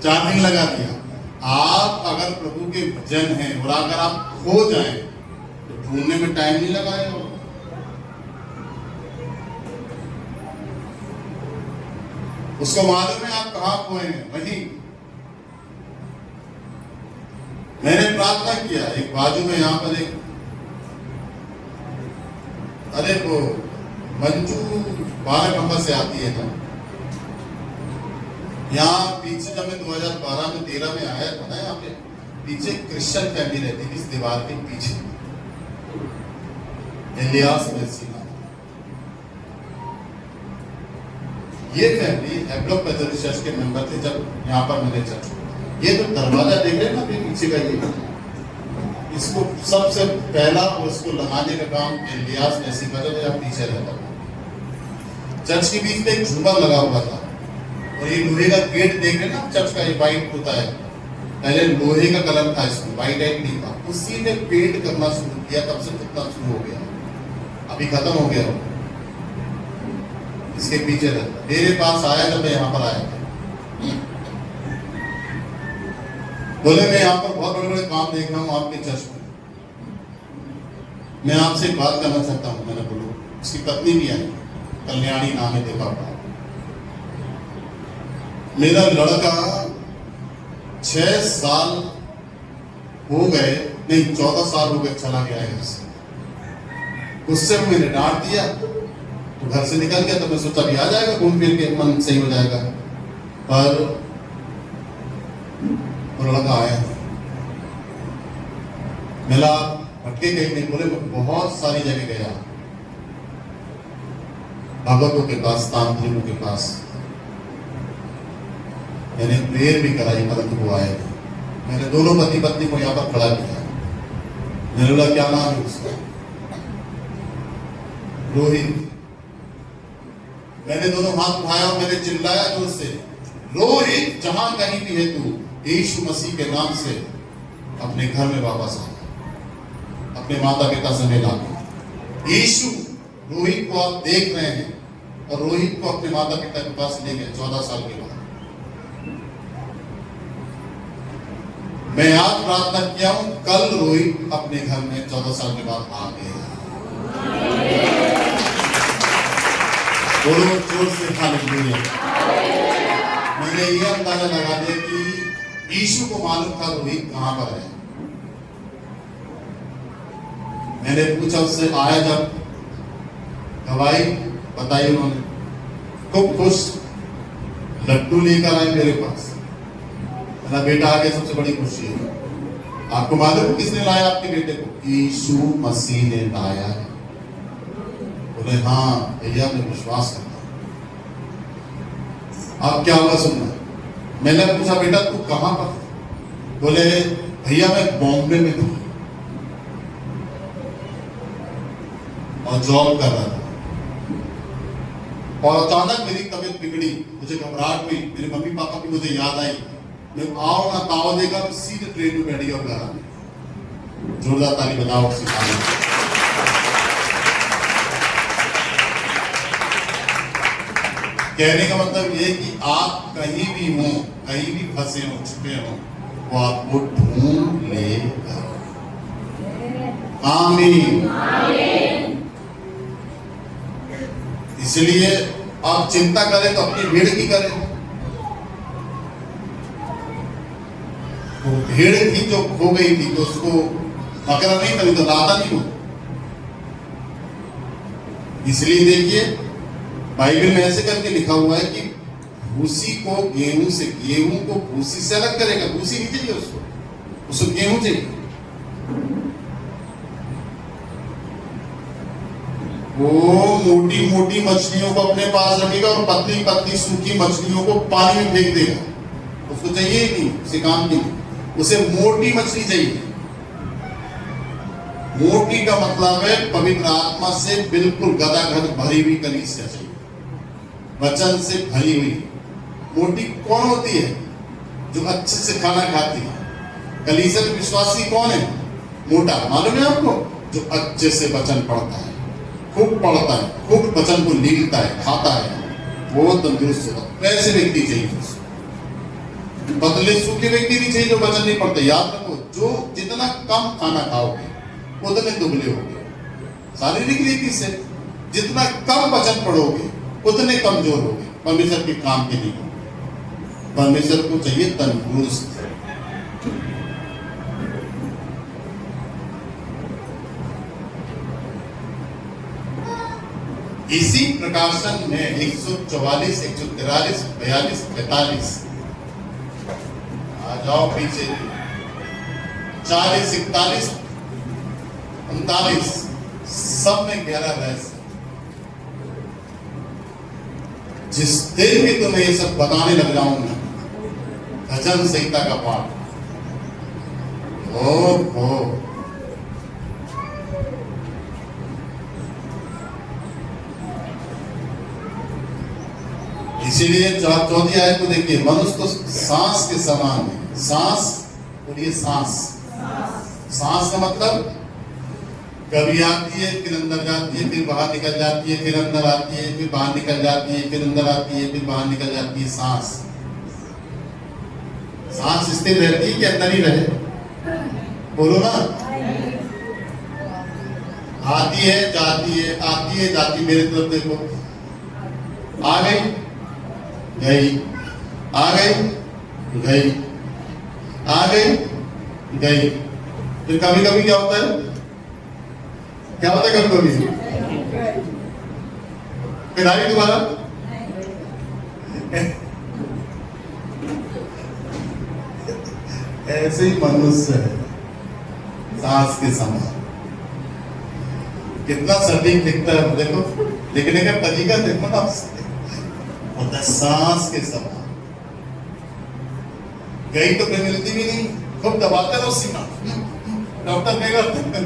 4 दिन लगा दिया। आप अगर प्रभु के जन हैं और अगर आप खो जाएं तो ढूंढने में टाइम नहीं लगाएगा। उसको मालूम है आप कहां खोए हैं, वहीं। मैंने प्रार्थना किया, एक बाजू में यहां पर एक, अरे वो मंजू 12 नंबर से आती है ना, यहाँ पीछे जब मैं 2012 में 13 में आया था ना, यहाँ पे पीछे क्रिश्चियन फैमिली रहती थी, इस दीवार के पीछे इलियास मेसी नाम, ये फैमिली हैब्लॉक मेथोडिस्ट चर्च के मेंबर थे जब यहाँ पर मेरे चर्च। ये तो दरवाजा देख रहे हैं ना पीछे का, ये इसको सबसे पहला उसको लगाने का काम इलियास मेसी का था, जब पीछे रहता था। चर्च के बीच में एक झूमर लगा हुआ था, और ये लोहे का गेट देख रहे ना चर्च का, ये वाइट होता है, पहले लोहे का कलर था इसमें, वाइट एंड नहीं था। उसी ने पेंट करना शुरू किया, तब से कितना शुरू हो गया, अभी खत्म हो गया। इसके पीछे रहता, मेरे पास आया जब मैं यहाँ पर आया था, बोले मैं यहाँ पर बहुत बड़े बड़े काम देख रहा हूँ आपके चर्च में, मैं आपसे एक बात करना चाहता हूँ। मैंने बोलो, उसकी पत्नी भी आई, कल्याणी नाम है देखा हुआ। मेरा लड़का 6 साल हो गए, नहीं 14 साल हो गए चला गया है घर से। गुस्से में मैंने डांट दिया तो घर से निकल गया, तो मैं सोचा भी आ जाएगा, घूम फिर के मन सही हो जाएगा, पर वो लड़का आया मिला, भटके कहीं नहीं। बोले मैं बहुत सारी जगह गया, भगतों के पास, तांत्रिकों के पास, मैंने प्रेयर भी कराई, परंतु वो आए नहीं। मैंने दोनों पति पत्नी को यहाँ पर खड़ा किया, मैंने बोला क्या नाम है उसका, रोहित। मैंने दोनों हाथ उठाया और मैंने चिल्लाया जोर से, रोहित जहां कहीं भी है तू, यीशु मसीह के नाम से अपने घर में वापस आ, अपने माता पिता से मिला। यीशु रोहित को आप देख रहे हैं, और रोहित को अपने माता पिता के पास ले गए 14 साल के बाद। मैं आज प्रार्थना किया हूं, कल रोहित अपने घर में 14 साल के बाद आ गया। बोलो जोर से हालेलुया। मैंने ये अंदाजा लगा दिया कि यीशु को मालूम था रोहित कहां पर है। मैंने पूछा उससे, आया जब गवाही बताई उन्होंने, खूब खुश, लड्डू लेकर आए मेरे पास। मेरा बेटा आ गया, सबसे बड़ी खुशी है। आपको मालूम है किसने लाया आपके बेटे को? यीशु मसीह ने लाया है। बोले हाँ भैया मैं विश्वास करता हूं। आप क्या होगा सुनना। मैंने पूछा बेटा तू कहां पर? बोले भैया मैं बॉम्बे में था और जॉब कर रहा था, और अचानक मेरी तबीयत बिगड़ी, मुझे घबराहट हुई, मेरे मम्मी पापा की मुझे याद आई। मैं आओ ना ताव देगा तो सीधे ट्रेन में बैठ गया और घर आ गया। जोरदार ताली बजाओ सिखाने। कहने का मतलब ये कि आप कहीं भी हो, कहीं भी फंसे हो, छुपे हो, वो आपको ढूंढ लेगा। आमीन। इसलिए आप चिंता करें तो अपनी भीड़ की करें। वो भीड़ थी जो खो गई थी, तो उसको पकड़ा नहीं था, तो लाता नहीं हो। इसलिए देखिए बाइबल में ऐसे करके लिखा हुआ है कि भूसी को गेहूं से, गेहूं को भूसी से अलग करेगा। भूसी नहीं चाहिए उसको गेहूं चाहिए। वो मोटी मोटी मछलियों को अपने पास रखेगा और पतली पतली सूखी मछलियों को पानी में फेंक देगा। उसको चाहिए ही नहीं, उसे काम नहीं, उसे मोटी मछली चाहिए। मोटी का मतलब है पवित्र आत्मा से बिल्कुल गदागद भरी हुई कलीसिया चाहिए, वचन से भरी हुई। मोटी कौन होती है? जो अच्छे से खाना खाती है। कलीसिया में विश्वासी कौन है? मोटा। मालूम है आपको? जो अच्छे से वचन पढ़ता है, खूब पढ़ता है, खूब वचन को लीलता है, खाता है, वो तंदुरुस्त होता है। वैसे व्यक्ति चाहिए। पतले सूखे व्यक्ति नहीं चाहिए जो वचन नहीं पढ़ते। याद रखो, जो जितना कम खाना खाओगे उतने दुबले होगे। शारीरिक रीति से जितना कम वचन पढ़ोगे उतने कमजोर होगे, परमेश्वर के काम के लिए। परमेश्वर को चाहिए तंदुरुस्त। इसी प्रकाशन में 144, 143, 42, 45 आ जाओ पीछे, 40, 41, 39 सब में गहरा रहस्य। जिस दिन भी तुम्हें ये सब बताने लग जाऊंगा, भजन संहिता का पाठ, ओ इसीलिए 4 आयत को देखिए, मनुष्य तो सांस के समान है। सांस, बोलिए सांस। सांस का मतलब कभी आती है, फिर अंदर जाती है, फिर बाहर निकल जाती है, फिर अंदर आती है, फिर बाहर निकल जाती है, फिर अंदर आती है, फिर बाहर निकल जाती है। सांस, सांस स्थिर रहती है कि अंदर ही रहे? बोलो ना। आती है, जाती है, आती है, जाती। मेरे तरफ देखो, आ गई, गई, आ गई, गई, आ गई, गई। फिर कभी कभी क्या होता है? क्या होता है कभी कभी? फिर आई दोबारा। ऐसे ही मनुष्य है, सांस के समान। कितना सटीक दिखता है देखो, लिखने का तरीका देखो ना, होता है सांस के समान। गई तो फिर मिलती भी नहीं, खूब दबाते रहो सीना। डॉक्टर क्या करते हैं?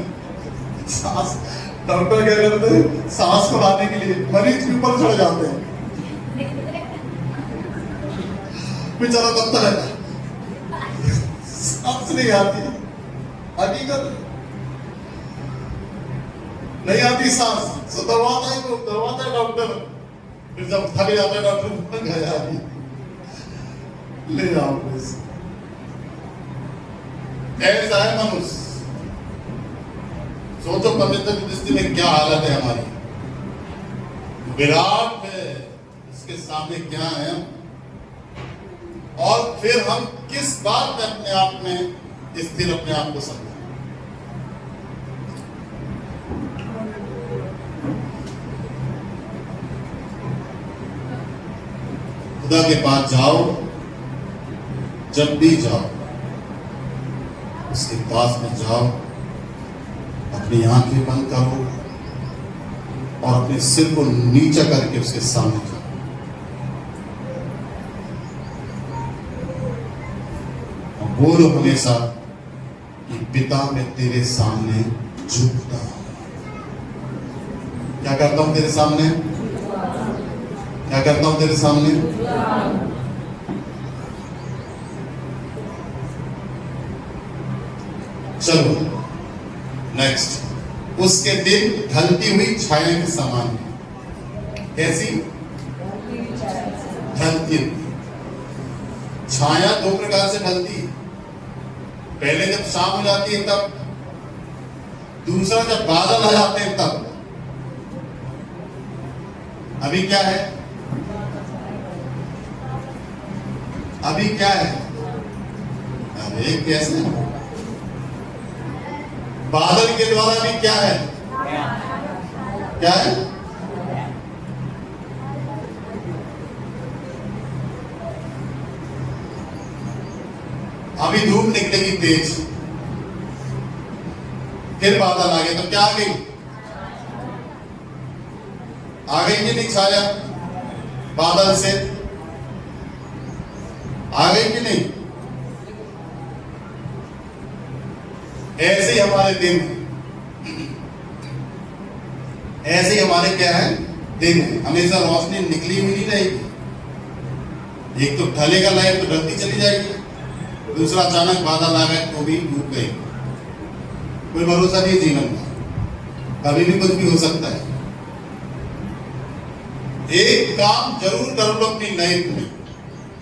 सांस, डॉक्टर क्या करते हैं? सांस को लाने के लिए मरीज के ऊपर चढ़ जाते हैं, बेचारा दबता रहता है, सांस नहीं आती। हकीकत नहीं आती सांस, तो दबाता है डॉक्टर। फिर जब थक जाता है डॉक्टर, गया अभी, ले जाओ। ऐसा है मनुष्य। सोचो पवित्र की दृष्टि में क्या हालत है हमारी। विराट है, इसके सामने क्या है, और फिर हम किस बात में अपने आप में स्थिर अपने आप को समझें। खुदा के पास जाओ, जब भी जाओ उसके पास में जाओ, अपनी आंखें बंद करो और अपने सिर को नीचा करके उसके सामने जाओ। और बोलो हमेशा कि पिता मैं तेरे सामने झुकता हूं। क्या करता हूं तेरे सामने? क्या करता हूं तेरे सामने? चलो नेक्स्ट। उसके दिन ढलती हुई छाया के समान। कैसी? ढलती हुई छाया दो प्रकार से ढलती है। पहले जब शाम हो जाती है तब, दूसरा जब बादल आ जाते हैं तब। अभी क्या है? अभी क्या है? अरे कैसे? बादल के द्वारा भी क्या है? क्या है? अभी धूप निकलेगी तेज, फिर बादल आ गए तो क्या आ गई? आ गई कि नहीं छाया बादल से? आ गई कि नहीं? ऐसे ही हमारे दिन, ऐसे ही हमारे क्या है दिन है। हमेशा रोशनी निकली हुई नहीं रहेगी। एक तो ढलेगा लाइट तो ढलती चली जाएगी, दूसरा अचानक बादल आ गए तो भी डूब गई। कोई भरोसा नहीं जीवन का, कभी भी कुछ भी हो सकता है। एक काम जरूर कर लो अपनी लाइफ में,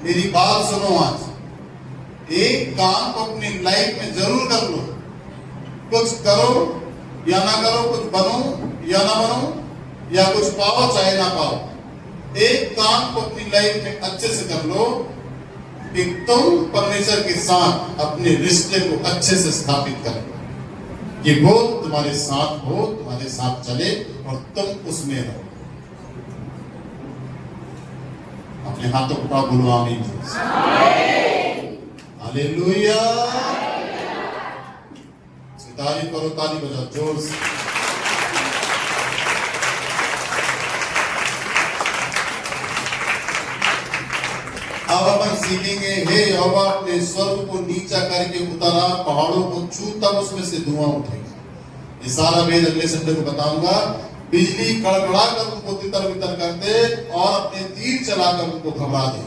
मेरी बात सुनो आज। एक काम को अपनी लाइफ में जरूर कर लो। कुछ करो या ना करो, कुछ बनो या ना बनो, या कुछ पाओ चाहे ना पाओ, एक काम को अपनी लाइफ में अच्छे से कर लो कि तुम परमेश्वर के साथ अपने रिश्ते को अच्छे से स्थापित करो, कि वो तुम्हारे साथ हो, तुम्हारे साथ चले और तुम उसमें रहो। अपने हाथों को उठाओ, बोलो आमीन। हालेलुया। ताली करो, ताली बजाओ जोर से। अब अपन सीखेंगे, हे यहोवा अपने स्वर्ग को नीचा करके उतारा, पहाड़ों को छू, तब उसमें से धुआं उठेगा। ये सारा वेद अगले संडे को बताऊंगा। बिजली कड़कड़ा कर उनको तितर बितर कर दे और अपने तीर चलाकर उनको घबरा दे।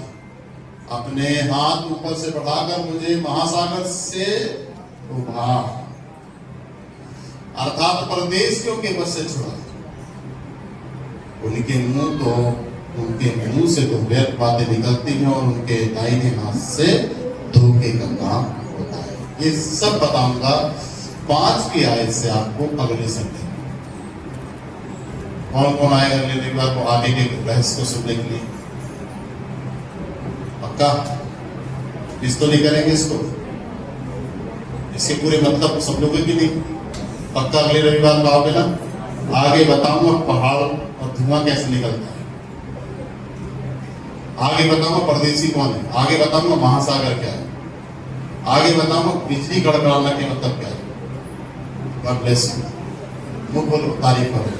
अपने हाथ ऊपर से बढ़ाकर मुझे महासागर से उभार, अर्थात परदेशियों के बस से छुड़ा। उनके मुंह से तो व्यर्थ बातें निकलती हैं और उनके दाहिने हाथ से धोखे का काम होता है। ये सब बताऊंगा 5 की आयत से आपको अगले संडे। कौन कौन आएगा अगले रविवार को आगे के रहस्य को सुनने के लिए? पक्का इस तो नहीं करेंगे इसको, इसके पूरे मतलब को सब लोगों की नहीं। पक्का अगले रविवार को आओगे ना? आगे बताऊंगा पहाड़ और धुआं कैसे निकलता है, आगे बताऊंगा परदेसी कौन है, आगे बताऊंगा महासागर क्या है, आगे बताऊंगा बिजली कड़कड़ाना के मतलब क्या है। God bless you. मुख बोलो, तारीफ करो।